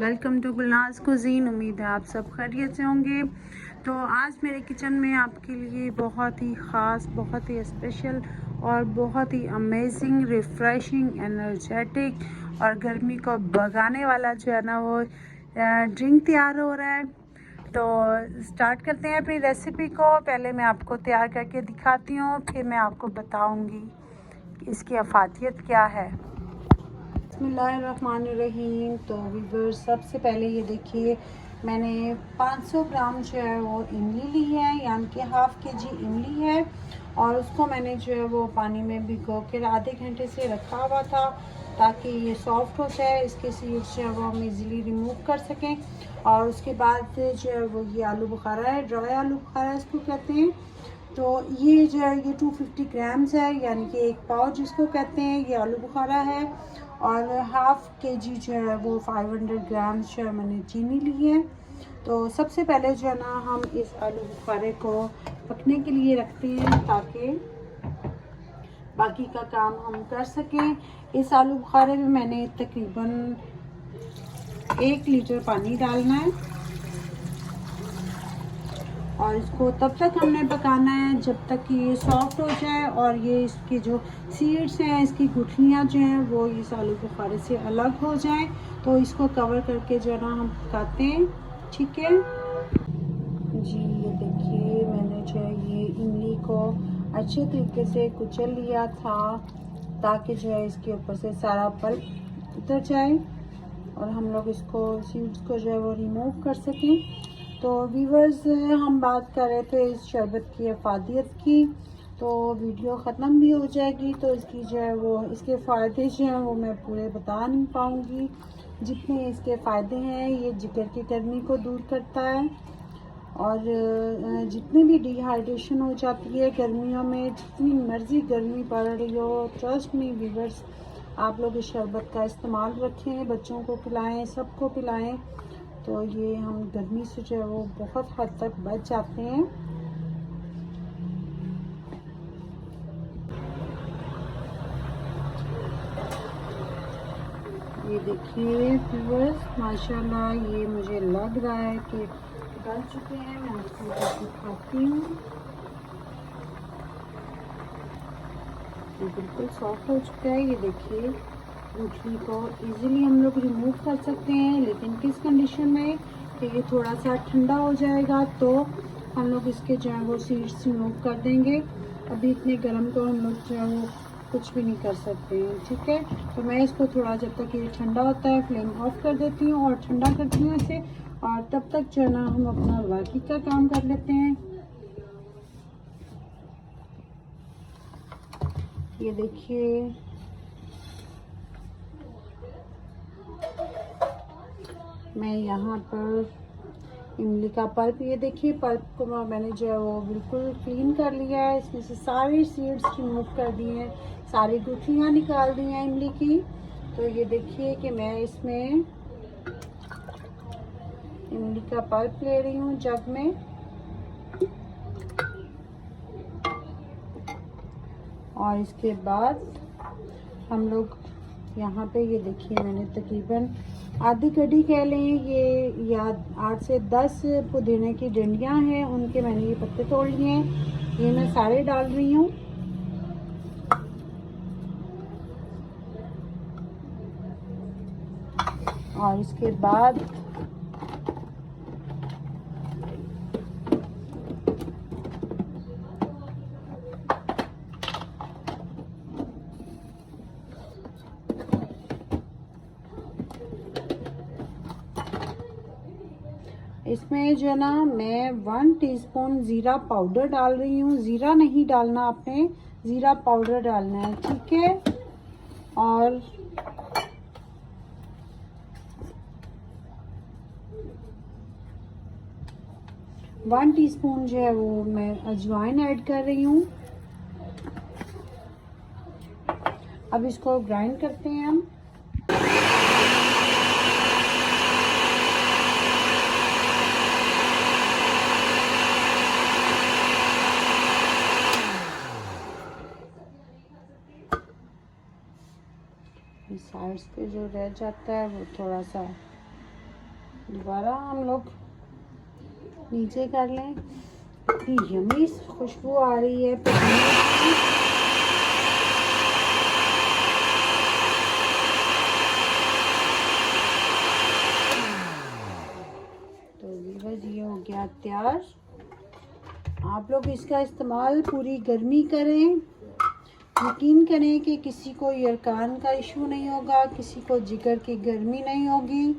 Welcome to Gulnaz cuisine. उम्मीद है आप सब खैरियत से होंगे। तो आज मेरे किचन में आपके लिए बहुत ही ख़ास, बहुत ही स्पेशल और बहुत ही अमेजिंग, रिफ़्रेशिंग, एनर्जेटिक और गर्मी को भगाने वाला जो है ना वो ड्रिंक तैयार हो रहा है। तो स्टार्ट करते हैं अपनी रेसिपी को। पहले मैं आपको तैयार करके दिखाती हूँ, फिर मैं आपको बताऊँगी इसकी अफादियत क्या है। बिस्मिल्लाहिर्रहमानिर्रहीम। तो व्यूअर्स, सबसे पहले ये देखिए, मैंने 500 ग्राम जो है वो इमली ली है, यानी कि हाफ़ केजी इमली है। और उसको मैंने जो है वो पानी में भिगो के आधे घंटे से रखा हुआ था ताकि ये सॉफ्ट हो जाए, इसके सीड्स जो है वो हम इजीली रिमूव कर सकें। और उसके बाद जो है वो ये आलू बुखारा है, ड्राई आलू बुखारा इसको कहते हैं। तो ये जो है ये 250 ग्राम्स है, यानी कि एक पाव जिसको कहते हैं, ये आलू बुखारा है। और हाफ़ केजी जो है वो 500 ग्राम्स जो है मैंने चीनी ली है। तो सबसे पहले जो है ना हम इस आलू बुखारे को पकने के लिए रखते हैं ताकि बाकी का काम हम कर सकें। इस आलू बुखारे में मैंने तकरीबन 1 लीटर पानी डालना है और इसको तब तक हमने पकाना है जब तक कि ये सॉफ्ट हो जाए और ये इसकी जो सीड्स हैं, इसकी गुठलियाँ जो हैं वो इस आलू बुखारे से अलग हो जाएं। तो इसको कवर करके जो है ना हम पकाते हैं। ठीक है जी, ये देखिए, मैंने जो है ये इमली को अच्छे तरीके से कुचल लिया था ताकि जो है इसके ऊपर से सारा पल्प उतर जाए और हम लोग इसको सीड्स को जो है वो रिमूव कर सकें। तो व्यूअर्स, हम बात कर रहे थे इस शरबत की अफादियत की, तो वीडियो ख़त्म भी हो जाएगी तो इसकी जो है वो इसके फ़ायदे जो हैं वो मैं पूरे बता नहीं पाऊँगी। जितने इसके फ़ायदे हैं, ये जिगर की गर्मी को दूर करता है और जितनी भी डिहाइड्रेशन हो जाती है गर्मियों में, जितनी मर्ज़ी गर्मी पड़ रही हो, ट्रस्ट मी व्यूअर्स, आप लोग इस शरबत का इस्तेमाल रखें, बच्चों को पिलाएं, सबको पिलाएं। तो ये हम गर्मी से जो है वो बहुत हद तक बच जाते हैं। ये देखिए व्यूअर्स, माशाल्लाह ये मुझे लग रहा है कि गल चुके हैं। मैं आपको दिखाती हूँ, ये बिल्कुल सॉफ्ट हो चुका है। ये देखिए, गुठली को इजीली हम लोग रिमूव कर सकते हैं, लेकिन किस कंडीशन में कि ये थोड़ा सा ठंडा हो जाएगा तो हम लोग इसके जो है वो सीड्स रिमूव कर देंगे। अभी इतने गर्म को हम लोग जो है वो कुछ भी नहीं कर सकते हैं। ठीक है, तो मैं इसको थोड़ा, जब तक ये ठंडा होता है, फ्लेम ऑफ कर देती हूँ और ठंडा करती हूँ इसे। और तब तक जो है ना हम अपना बाकी का काम कर लेते हैं। ये देखिए, मैं यहाँ पर इमली का पल्प, ये देखिए पल्प को मैंने जो है वो बिल्कुल क्लीन कर लिया है, इसमें से सारे सीड्स रिमूव कर दिए हैं, सारी गुठलियाँ निकाल दी हैं इमली की। तो ये देखिए कि मैं इसमें इमली का पल्प ले रही हूँ जग में, और इसके बाद हम लोग यहाँ पे ये देखिए, मैंने तकरीबन आधी कड़ी कह लें ये, या 8 से 10 पुदीने की डंडियाँ हैं, उनके मैंने ये पत्ते तोड़ लिए हैं, ये मैं सारे डाल रही हूँ। और इसके बाद इसमें जो है ना मैं 1 टीस्पून ज़ीरा पाउडर डाल रही हूँ। ज़ीरा नहीं डालना आपने, ज़ीरा पाउडर डालना है। ठीक है, और वन टीस्पून जो है वो मैं अजवाइन ऐड कर रही हूँ। अब इसको ग्राइंड करते हैं हम। साइड्स पे जो रह जाता है वो थोड़ा सा दोबारा हम लोग नीचे कर लें। इतनी यमी खुशबू आ रही है पुदीने की। तो व्यूअर्स ये हो गया तैयार। आप लोग इसका इस्तेमाल पूरी गर्मी करें। यकीन करें कि किसी को यरकान का इशू नहीं होगा, किसी को जिगर की गर्मी नहीं होगी।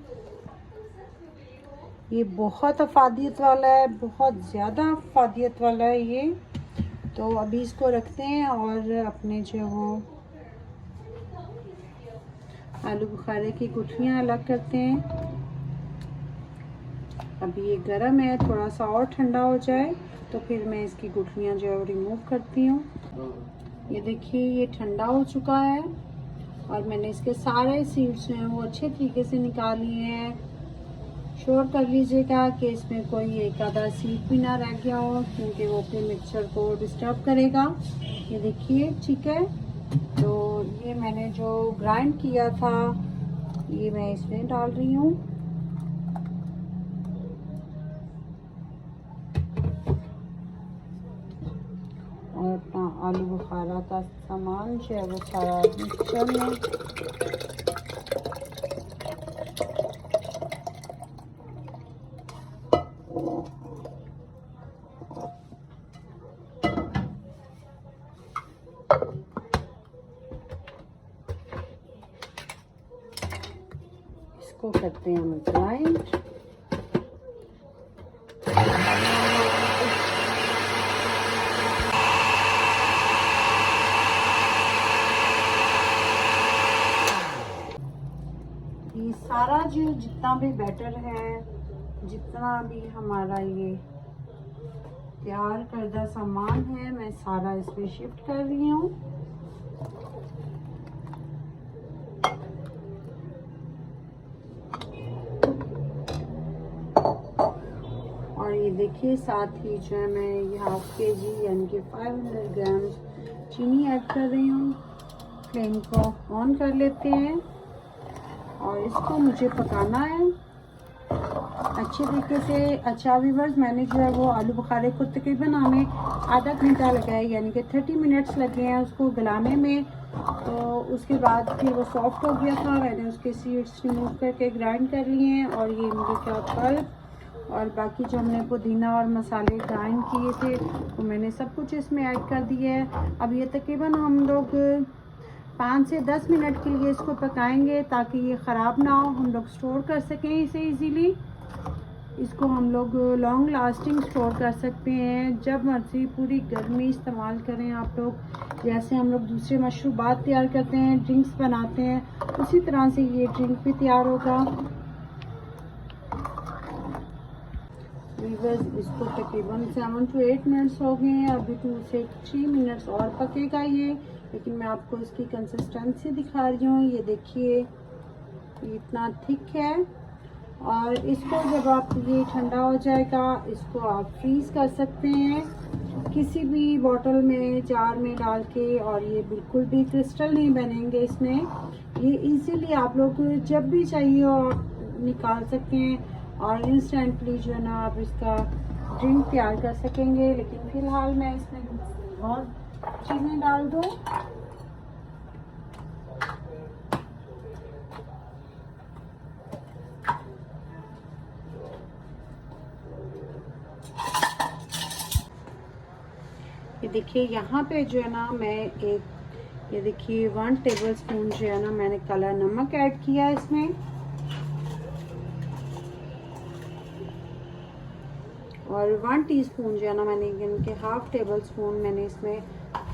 ये बहुत अफादियत वाला है, बहुत ज़्यादा अफादियत वाला है ये। तो अभी इसको रखते हैं और अपने जो वो आलू बुखारे की गुठलियाँ अलग करते हैं। अभी ये गर्म है, थोड़ा सा और ठंडा हो जाए तो फिर मैं इसकी गुठलियाँ जो है रिमूव करती हूँ। ये देखिए ये ठंडा हो चुका है और मैंने इसके सारे सीड्स जो हैं वो अच्छे तरीके से निकाल लिए हैं। श्योर कर लीजिएगा कि इसमें कोई एक आधा सीड भी ना रह गया हो, क्योंकि वो अपने मिक्सचर को डिस्टर्ब करेगा। ये देखिए ठीक है। तो ये मैंने जो ग्राइंड किया था ये मैं इसमें डाल रही हूँ। और अपना आलू बुखारा का सामान जो है वो सारा मिक्सचर में इसको करते हैं हम ग्राइंड। ये सारा जो जितना भी बैटर है, जितना भी हमारा ये तैयार करदा सामान है, मैं सारा इसमें शिफ्ट कर रही हूँ। और ये देखिए साथ ही जो है मैं ये ½ kg यानी कि 500 ग्राम चीनी ऐड कर रही हूँ। फ्लेम को ऑन कर लेते हैं और इसको मुझे पकाना है अच्छे तरीके से। अच्छा व्यूअर्स, मैंने जो है वो आलू बुखारे को तकरीबन हमें आधा घंटा लगा है, यानी कि 30 मिनट्स लगे हैं उसको गलाने में। तो उसके बाद फिर वो सॉफ्ट हो गया था, मैंने उसके सीड्स रिमूव करके ग्राइंड कर लिए हैं। और ये मुझे क्या पल्प और बाकी जो हमने पुदीना और मसाले ग्राइंड किए थे वो मैंने सब कुछ इसमें ऐड कर दिया है। अब ये तकरीबन हम लोग 5 से 10 मिनट के लिए इसको पकाएंगे ताकि ये ख़राब ना हो, हम लोग स्टोर कर सकें इसे इजीली। इसको हम लोग लॉन्ग लास्टिंग स्टोर कर सकते हैं, जब मर्जी पूरी गर्मी इस्तेमाल करें आप लोग। जैसे हम लोग दूसरे मशरूबात तैयार करते हैं, ड्रिंक्स बनाते हैं, उसी तरह से ये ड्रिंक भी तैयार होगा। इसको तकरीबन 7 से 8 मिनट्स हो गए हैं, अभी 2 से 3 मिनट्स और पकेगा ये। लेकिन मैं आपको इसकी कंसिस्टेंसी दिखा रही हूँ। ये देखिए इतना थिक है। और इसको जब आप ये ठंडा हो जाएगा इसको आप फ्रीज़ कर सकते हैं किसी भी बॉटल में, जार में डाल के। और ये बिल्कुल भी क्रिस्टल नहीं बनेंगे इसमें। ये इजीली आप लोग जब भी चाहिए हो निकाल सकते हैं और इंस्टेंटली जो है ना आप इसका ड्रिंक तैयार कर सकेंगे। लेकिन फ़िलहाल मैं इसमें बहुत चीज़ें डाल दूँ। ये देखिए यहाँ पे जो है ना मैं ये देखिए 1 टेबलस्पून जो है ना मैंने काला नमक ऐड किया है इसमें। और 1 टीस्पून जो है ना मैंने यानी कि ½ टेबलस्पून मैंने इसमें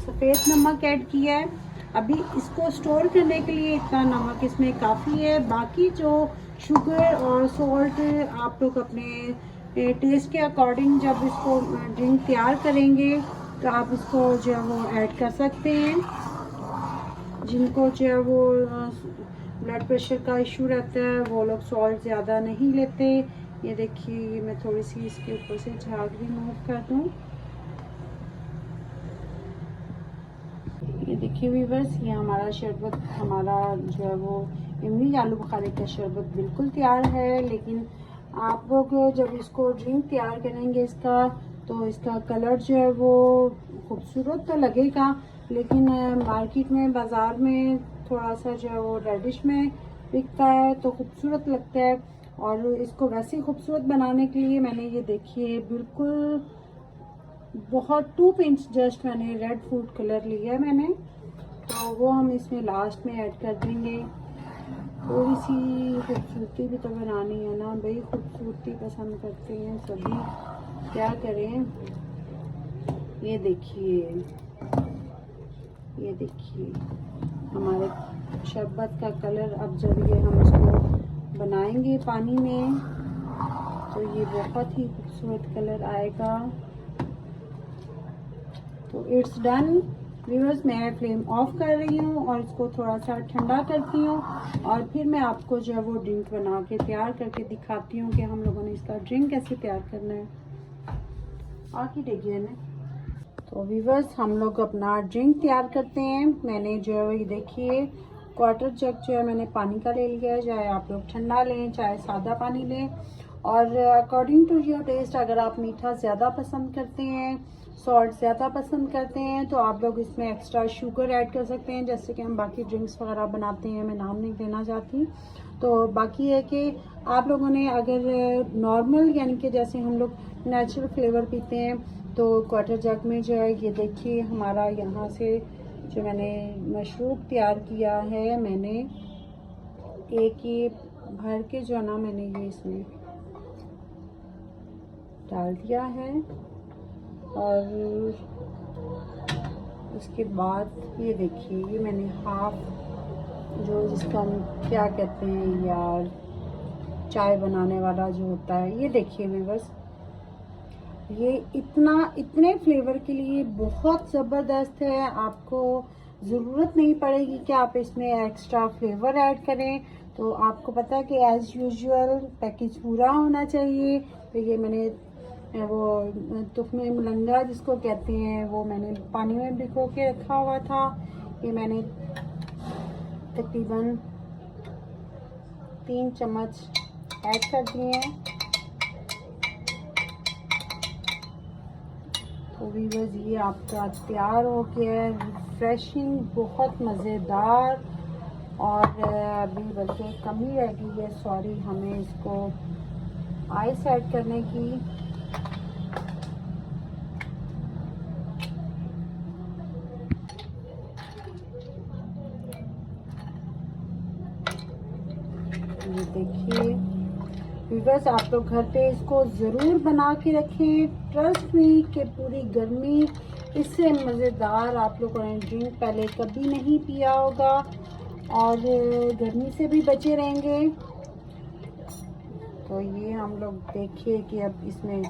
सफ़ेद नमक ऐड किया है। अभी इसको स्टोर करने के लिए इतना नमक इसमें काफ़ी है। बाकी जो शुगर और सॉल्ट आप लोग अपने टेस्ट के अकॉर्डिंग जब इसको ड्रिंक तैयार करेंगे तो आप इसको जो है वो ऐड कर सकते हैं। जिनको जो है वो ब्लड प्रेशर का इशू रहता है वो लोग सॉल्ट ज़्यादा नहीं लेते। ये देखिए मैं थोड़ी सी इसके ऊपर से झाग रिमूव कर दूँ। ये देखिए व्यूअर्स, ये हमारा शरबत, हमारा जो है वो इमली आलू बुखारे का शरबत बिल्कुल तैयार है। लेकिन आप लोग जब इसको ड्रिंक तैयार करेंगे इसका, तो इसका कलर जो है वो खूबसूरत तो लगेगा, लेकिन मार्केट में बाज़ार में थोड़ा सा जो है वो रेडिश में बिकता है तो खूबसूरत लगता है। और इसको वैसे ही खूबसूरत बनाने के लिए मैंने ये देखिए बिल्कुल बहुत 2 पिंच जस्ट मैंने रेड फूड कलर लिया है मैंने, तो वो हम इसमें लास्ट में ऐड कर देंगे। थोड़ी सी खूबसूरती भी तो बनानी है ना भाई, खूबसूरती पसंद करते हैं सभी, क्या करें। ये देखिए हमारे शरबत का कलर। अब जब ये हम इसको बनाएंगे पानी में तो ये बहुत ही खूबसूरत कलर आएगा। तो इट्स डन व्यूअर्स, मैं फ्लेम ऑफ कर रही हूँ और इसको थोड़ा सा ठंडा करती हूँ और फिर मैं आपको जो है वो ड्रिंक बना के तैयार करके दिखाती हूँ कि हम लोगों ने इसका ड्रिंक कैसे तैयार करना है। आके देखिए ना। तो व्यूअर्स हम लोग अपना ड्रिंक तैयार करते हैं। मैंने जो है ये देखिए क्वार्टर जग जो है मैंने पानी का ले लिया है, चाहे आप लोग ठंडा लें चाहे सादा पानी लें, और अकॉर्डिंग टू योर टेस्ट, अगर आप मीठा ज़्यादा पसंद करते हैं, सॉल्ट ज़्यादा पसंद करते हैं, तो आप लोग इसमें एक्स्ट्रा शुगर ऐड कर सकते हैं, जैसे कि हम बाकी ड्रिंक्स वगैरह बनाते हैं, मैं नाम नहीं देना चाहती। तो बाकी है कि आप लोगों ने अगर नॉर्मल यानी कि जैसे हम लोग नेचुरल फ्लेवर पीते हैं, तो क्वार्टर जग में जो है ये देखिए हमारा यहाँ से जो मैंने मशरूब तैयार किया है, मैंने एक ये भर के जो है ना मैंने ये इसमें डाल दिया है। और उसके बाद ये देखिए ये मैंने हाफ जो जिसको हम क्या कहते हैं यार, चाय बनाने वाला जो होता है, ये देखिए व्यूअर्स, ये इतने फ्लेवर के लिए बहुत ज़बरदस्त है। आपको ज़रूरत नहीं पड़ेगी कि आप इसमें एक्स्ट्रा फ्लेवर ऐड करें। तो आपको पता है कि एज़ यूजुअल पैकेज पूरा होना चाहिए। तो ये मैंने वो तुखमे मुलंगा जिसको कहते हैं वो मैंने पानी में भिगो के रखा हुआ था, ये मैंने तकरीबन 3 चम्मच ऐड कर दिए हैं। तो व्यूअर्स ये आपका तैयार हो गया है, रिफ्रेशिंग, बहुत मज़ेदार। और अभी बल्कि कमी रह गई है, सॉरी, हमें इसको आइस ऐड करने की। ये देखिए व्यूअर्स, आप लोग घर पे इसको ज़रूर बना के रखें। ट्रस्ट मी कि पूरी गर्मी इससे मज़ेदार आप लोगों ने ड्रिंक पहले कभी नहीं पिया होगा और गर्मी से भी बचे रहेंगे। तो ये हम लोग देखिए कि अब इसमें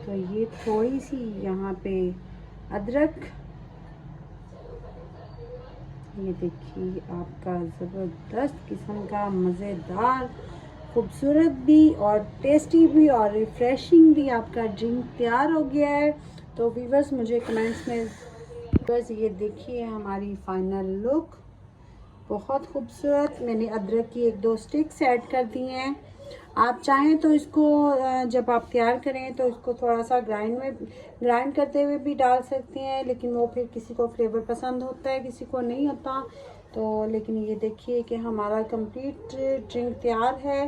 तो ये थोड़ी सी यहाँ पे अदरक, ये देखिए आपका ज़बरदस्त किस्म का मज़ेदार, खूबसूरत भी और टेस्टी भी और रिफ़्रेशिंग भी आपका ड्रिंक तैयार हो गया है। तो व्यूअर्स मुझे कमेंट्स में बस ये देखिए हमारी फाइनल लुक, बहुत खूबसूरत। मैंने अदरक की 1-2 स्टिक्स ऐड कर दी हैं। आप चाहें तो इसको जब आप तैयार करें तो इसको थोड़ा सा ग्राइंड करते हुए भी डाल सकते हैं, लेकिन वो फिर किसी को फ्लेवर पसंद होता है किसी को नहीं होता। तो लेकिन ये देखिए कि हमारा कंप्लीट ड्रिंक तैयार है,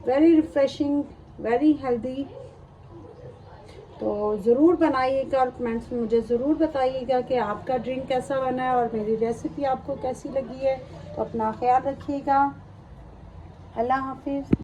वेरी रिफ्रेशिंग, वेरी हेल्दी। तो ज़रूर बनाइएगा और कमेंट्स में मुझे ज़रूर बताइएगा कि आपका ड्रिंक कैसा बना है और मेरी रेसिपी आपको कैसी लगी है। तो अपना ख्याल रखिएगा। अल्लाह हाफिज़।